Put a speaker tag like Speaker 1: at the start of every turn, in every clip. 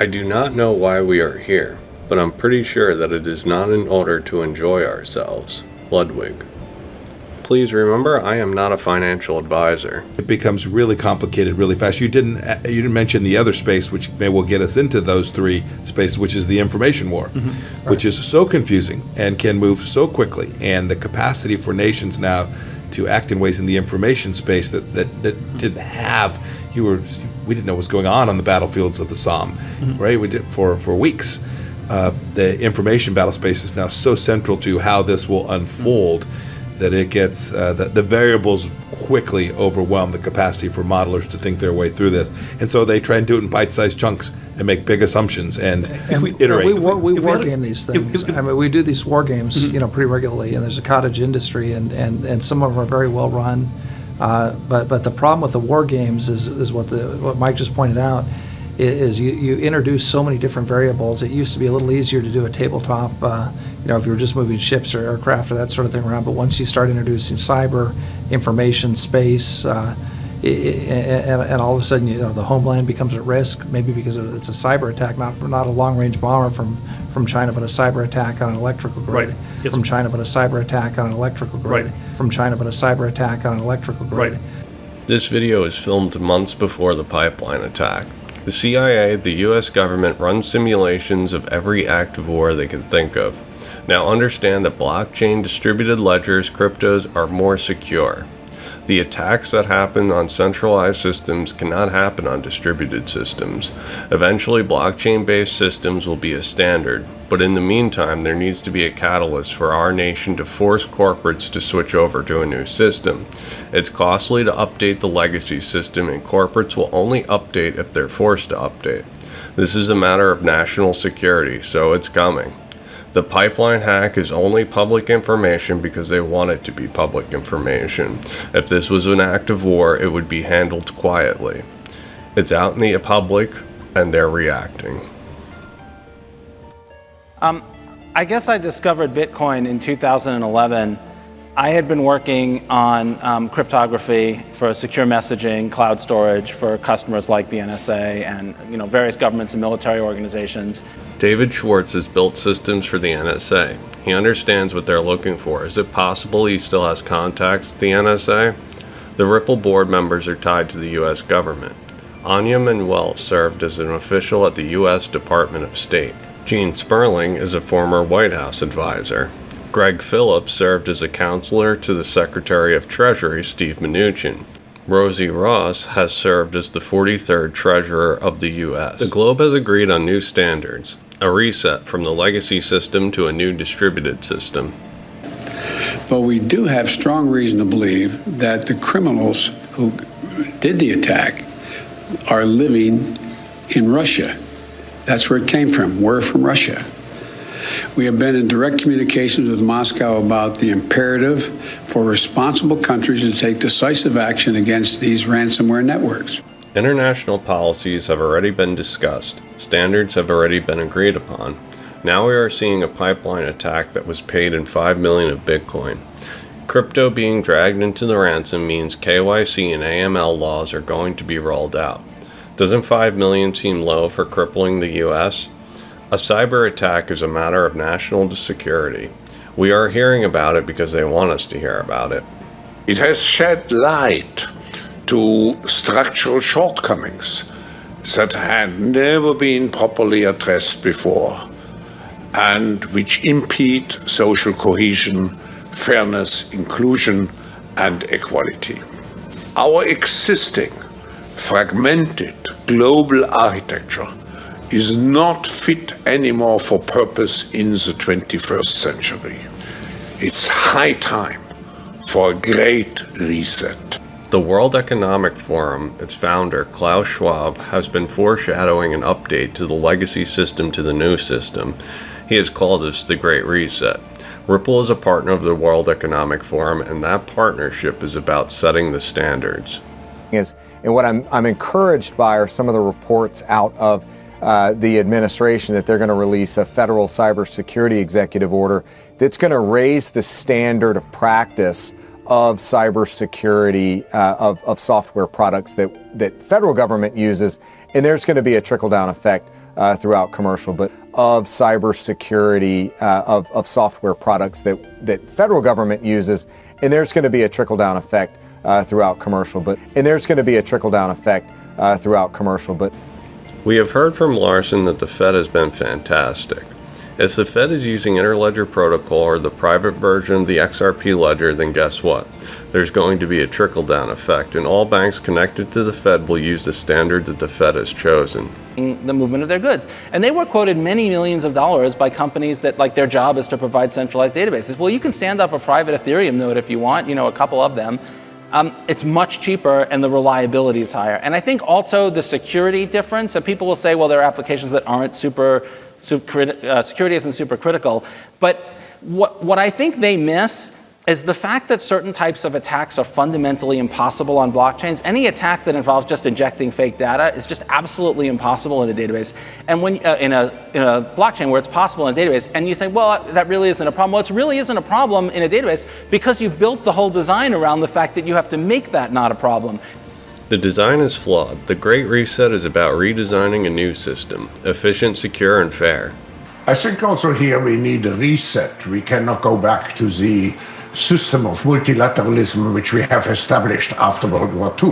Speaker 1: I do not know why we are here, but I'm pretty sure that it is not in order to enjoy ourselves. Ludwig. Please remember, I am not a financial advisor.
Speaker 2: It becomes really complicated really fast. You didn't mention the other space, which may well get us into those three spaces, which is the information war,
Speaker 3: Right.
Speaker 2: which is so confusing and can move so quickly. And the capacity for nations now to act in ways in the information space that didn't have. We didn't know what was going on the battlefields of the Somme, right? We did for weeks. The information battle space is now so central to how this will unfold that it gets the variables quickly overwhelm the capacity for modelers to think their way through this, and so they try and do it in bite-sized chunks and make big assumptions and iterate.
Speaker 3: We war game these things. I mean, we do these war games, pretty regularly, and there's a cottage industry, and some of them are very well run. But the problem with the war games is what Mike just pointed out. Is you introduce so many different variables. It used to be a little easier to do a tabletop, if you were just moving ships or aircraft or that sort of thing around. But once you start introducing cyber, information, space, and all of a sudden, the homeland becomes at risk, maybe because it's a cyber attack, not a long-range bomber from China, but a cyber attack on an electrical grid.
Speaker 4: Right. Yes.
Speaker 3: From China, but a cyber attack on an electrical grid.
Speaker 4: Right.
Speaker 3: From China, but a cyber attack on an electrical grid.
Speaker 4: Right.
Speaker 1: This video is filmed months before the pipeline attack. The CIA, the US government, runs simulations of every act of war they can think of. Now understand that blockchain distributed ledgers, cryptos, are more secure. The attacks that happen on centralized systems cannot happen on distributed systems. Eventually, blockchain-based systems will be a standard, but in the meantime, there needs to be a catalyst for our nation to force corporates to switch over to a new system. It's costly to update the legacy system, and corporates will only update if they're forced to update. This is a matter of national security, so it's coming. The pipeline hack is only public information because they want it to be public information. If this was an act of war, it would be handled quietly. It's out in the public, and they're reacting.
Speaker 5: I guess I discovered Bitcoin in 2011. I had been working on cryptography for secure messaging, cloud storage for customers like the NSA and various governments and military organizations.
Speaker 1: David Schwartz has built systems for the NSA. He understands what they're looking for. Is it possible he still has contacts at the NSA? The Ripple board members are tied to the U.S. government. Anya Manuel served as an official at the U.S. Department of State. Gene Sperling is a former White House advisor. Greg Phillips served as a counselor to the Secretary of Treasury, Steve Mnuchin. Rosie Ross has served as the 43rd Treasurer of the U.S. The globe has agreed on new standards, a reset from the legacy system to a new distributed system.
Speaker 6: But we do have strong reason to believe that the criminals who did the attack are living in Russia. That's where it came from. We're from Russia. We have been in direct communications with Moscow about the imperative for responsible countries to take decisive action against these ransomware networks.
Speaker 1: International policies have already been discussed. Standards have already been agreed upon. Now we are seeing a pipeline attack that was paid in 5 million of Bitcoin. Crypto being dragged into the ransom means KYC and AML laws are going to be rolled out. Doesn't 5 million seem low for crippling the US? A cyber attack is a matter of national security. We are hearing about it because they want us to hear about it.
Speaker 7: It has shed light to structural shortcomings that had never been properly addressed before and which impede social cohesion, fairness, inclusion, and equality. Our existing fragmented global architecture is not fit anymore for purpose in the 21st century. It's high time for a great reset.
Speaker 1: The World Economic Forum, its founder, Klaus Schwab, has been foreshadowing an update to the legacy system to the new system. He has called this the Great Reset. Ripple is a partner of the World Economic Forum, and that partnership is about setting the standards.
Speaker 8: And what I'm encouraged by are some of the reports out of the administration that they're going to release a federal cybersecurity executive order that's going to raise the standard of practice of cybersecurity of software products that federal government uses, and there's going to be a trickle-down effect throughout commercial, but of cybersecurity, of software products that federal government uses. And there's going to be a trickle-down effect throughout commercial, but
Speaker 1: we have heard from Larson that the Fed has been fantastic. If the Fed is using interledger protocol or the private version of the XRP ledger, then guess what? There's going to be a trickle-down effect, and all banks connected to the Fed will use the standard that the Fed has chosen.
Speaker 5: The movement of their goods. And they were quoted many millions of dollars by companies that, like, their job is to provide centralized databases. Well, you can stand up a private Ethereum node if you want, a couple of them. It's much cheaper and the reliability is higher. And I think also the security difference, that people will say, well, there are applications that aren't security isn't super critical. But what I think they miss is the fact that certain types of attacks are fundamentally impossible on blockchains. Any attack that involves just injecting fake data is just absolutely impossible in a database. And when in a blockchain where it's possible in a database, and you say, well, that really isn't a problem. Well, it really isn't a problem in a database because you've built the whole design around the fact that you have to make that not a problem.
Speaker 1: The design is flawed. The Great Reset is about redesigning a new system, efficient, secure, and fair.
Speaker 7: I think also here we need a reset. We cannot go back to the system of multilateralism which we have established after World War II.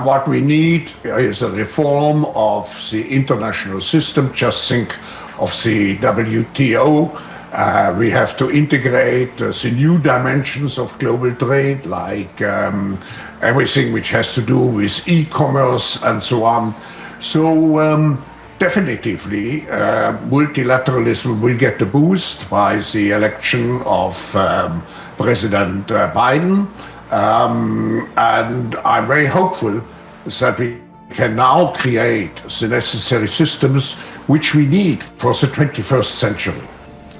Speaker 7: What we need is a reform of the international system. Just think of the WTO. We have to integrate the new dimensions of global trade, like everything which has to do with e-commerce and so on. So definitively, multilateralism will get a boost by the election of President Biden. And I'm very hopeful that we can now create the necessary systems which we need for the 21st century.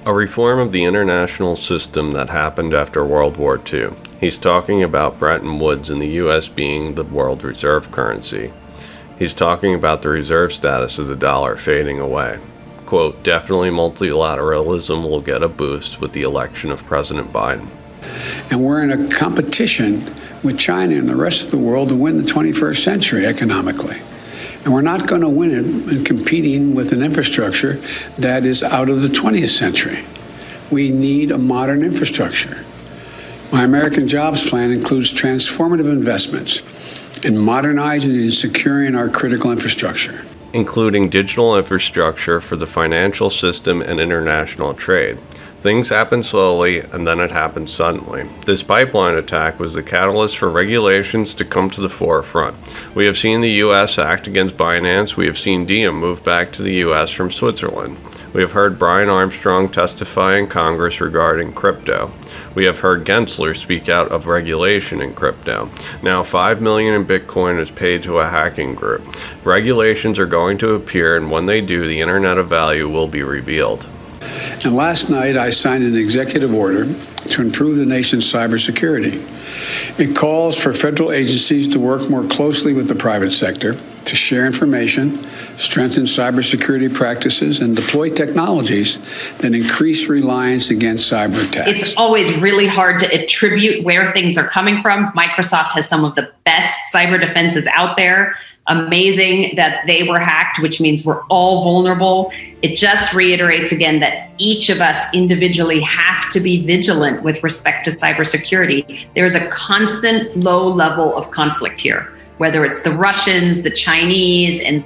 Speaker 1: A reform of the international system that happened after World War II. He's talking about Bretton Woods and the U.S. being the world reserve currency. He's talking about the reserve status of the dollar fading away. Quote, definitely multilateralism will get a boost with the election of President Biden.
Speaker 6: And we're in a competition with China and the rest of the world to win the 21st century economically. And we're not going to win it in competing with an infrastructure that is out of the 20th century. We need a modern infrastructure. My American Jobs Plan includes transformative investments in modernizing and securing our critical infrastructure,
Speaker 1: including digital infrastructure for the financial system and international trade. Things happen slowly, and then it happens suddenly. This pipeline attack was the catalyst for regulations to come to the forefront. We have seen the U.S. act against Binance. We have seen Diem move back to the U.S. from Switzerland. We have heard Brian Armstrong testify in Congress regarding crypto. We have heard Gensler speak out of regulation in crypto. Now $5 million in Bitcoin is paid to a hacking group. Regulations are going to appear, and when they do, the Internet of Value will be revealed.
Speaker 6: And last night, I signed an executive order to improve the nation's cybersecurity. It calls for federal agencies to work more closely with the private sector to share information, strengthen cybersecurity practices, and deploy technologies that increase reliance against cyber attacks.
Speaker 4: It's always really hard to attribute where things are coming from. Microsoft has some of the best cyber defenses out there. Amazing that they were hacked, which means we're all vulnerable. It just reiterates again that each of us individually have to be vigilant with respect to cybersecurity. There's a constant low level of conflict here, whether it's the Russians, the Chinese, and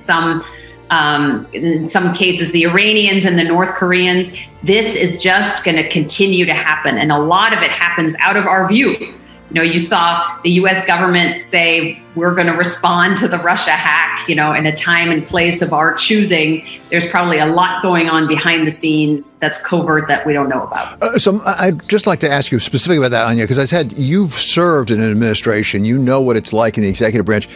Speaker 4: in some cases, the Iranians and the North Koreans. This is just going to continue to happen. And a lot of it happens out of our view. You saw the U.S. government say we're going to respond to the Russia hack, in a time and place of our choosing. There's probably a lot going on behind the scenes that's covert that we don't know about.
Speaker 9: So I'd just like to ask you specifically about that, Anya, because I said you've served in an administration. You know what it's like in the executive branch.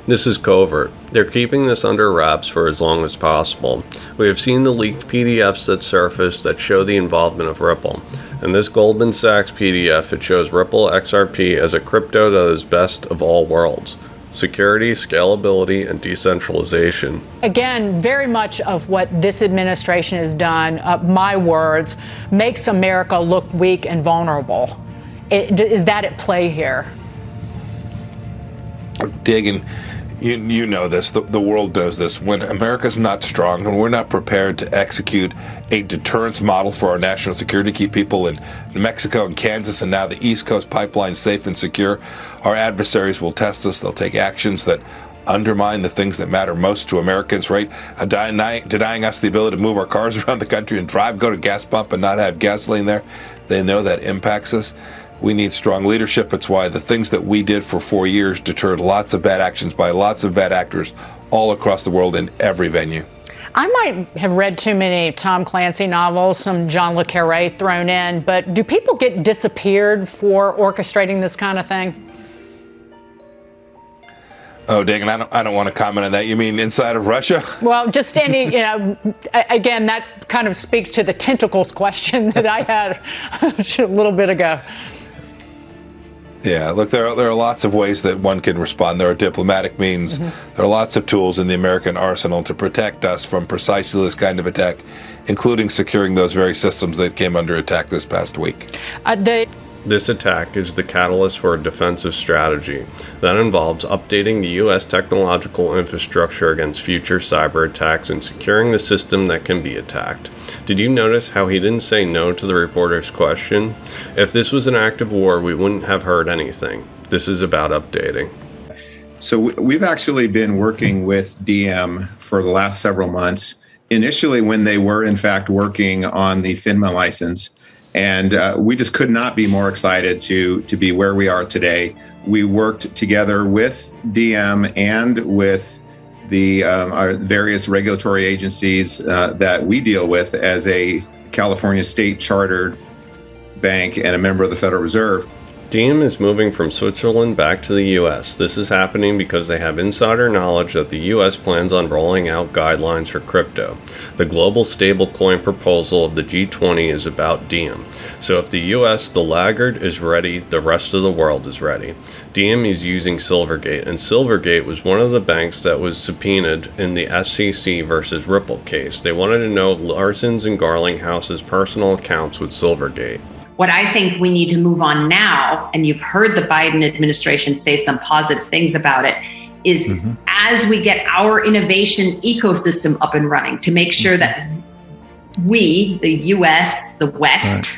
Speaker 1: This is covert. They're keeping this under wraps for as long as possible. We have seen the leaked PDFs that surfaced that show the involvement of Ripple. In this Goldman Sachs PDF, it shows Ripple XRP as a crypto that is best of all worlds. Security, scalability, and decentralization.
Speaker 10: Again, very much of what this administration has done, my words, makes America look weak and vulnerable. Is that at play here?
Speaker 2: Digging. You know this. The world knows this. When America's not strong and we're not prepared to execute a deterrence model for our national security, keep people in New Mexico and Kansas and now the East Coast pipeline safe and secure, our adversaries will test us. They'll take actions that undermine the things that matter most to Americans, right? Denying us the ability to move our cars around the country and drive, go to gas pump and not have gasoline there. They know that impacts us. We need strong leadership. It's why the things that we did for 4 years deterred lots of bad actions by lots of bad actors all across the world in every venue.
Speaker 10: I might have read too many Tom Clancy novels, some John le Carré thrown in, but do people get disappeared for orchestrating this kind of thing?
Speaker 2: Oh, Dagan, I don't want to comment on that. You mean inside of Russia?
Speaker 10: Well, just any, again, that kind of speaks to the tentacles question that I had a little bit ago.
Speaker 2: Yeah, look, there are lots of ways that one can respond. There are diplomatic means. Mm-hmm. There are lots of tools in the American arsenal to protect us from precisely this kind of attack, including securing those very systems that came under attack this past week.
Speaker 1: This attack is the catalyst for a defensive strategy that involves updating the U.S. technological infrastructure against future cyber attacks and securing the system that can be attacked. Did you notice how he didn't say no to the reporter's question? If this was an act of war, we wouldn't have heard anything. This is about updating.
Speaker 11: So we've actually been working with DM for the last several months, initially when they were in fact working on the FINMA license. And we just could not be more excited to be where we are today. We worked together with DM and with the our various regulatory agencies that we deal with as a California state chartered bank and a member of the Federal Reserve.
Speaker 1: DM is moving from Switzerland back to the U.S. This is happening because they have insider knowledge that the U.S. plans on rolling out guidelines for crypto. The global stablecoin proposal of the G20 is about DM. So if the U.S., the laggard, is ready, the rest of the world is ready. DM is using Silvergate, and Silvergate was one of the banks that was subpoenaed in the SEC versus Ripple case. They wanted to know Larson's and Garlinghouse's personal accounts with Silvergate.
Speaker 4: What I think we need to move on now, and you've heard the Biden administration say some positive things about it, is as we get our innovation ecosystem up and running to make sure that we, the US, the West,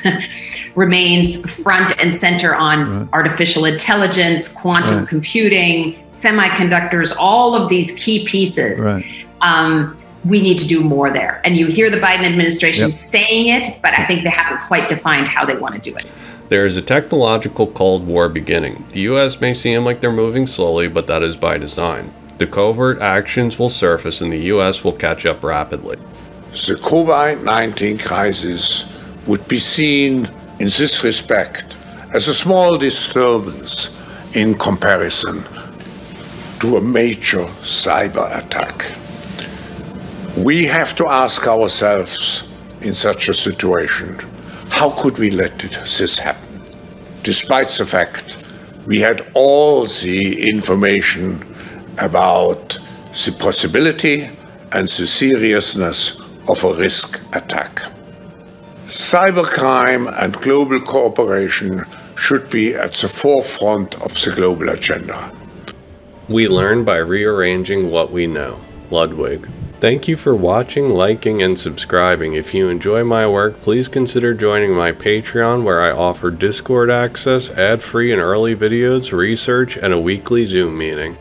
Speaker 4: remains front and center on artificial intelligence, quantum computing, semiconductors, all of these key pieces. We need to do more there. And you hear the Biden administration saying it, but I think they haven't quite defined how they want to do it.
Speaker 1: There is a technological Cold War beginning. The U.S. may seem like they're moving slowly, but that is by design. The covert actions will surface and the U.S. will catch up rapidly.
Speaker 7: The COVID-19 crisis would be seen in this respect as a small disturbance in comparison to a major cyber attack. We have to ask ourselves in such a situation, how could we let this happen? Despite the fact we had all the information about the possibility and the seriousness of a risk attack. Cybercrime and global cooperation should be at the forefront of the global agenda.
Speaker 1: We learn by rearranging what we know. Ludwig. Thank you for watching, liking, and subscribing. If you enjoy my work, please consider joining my Patreon, where I offer Discord access, ad-free and early videos, research, and a weekly Zoom meeting.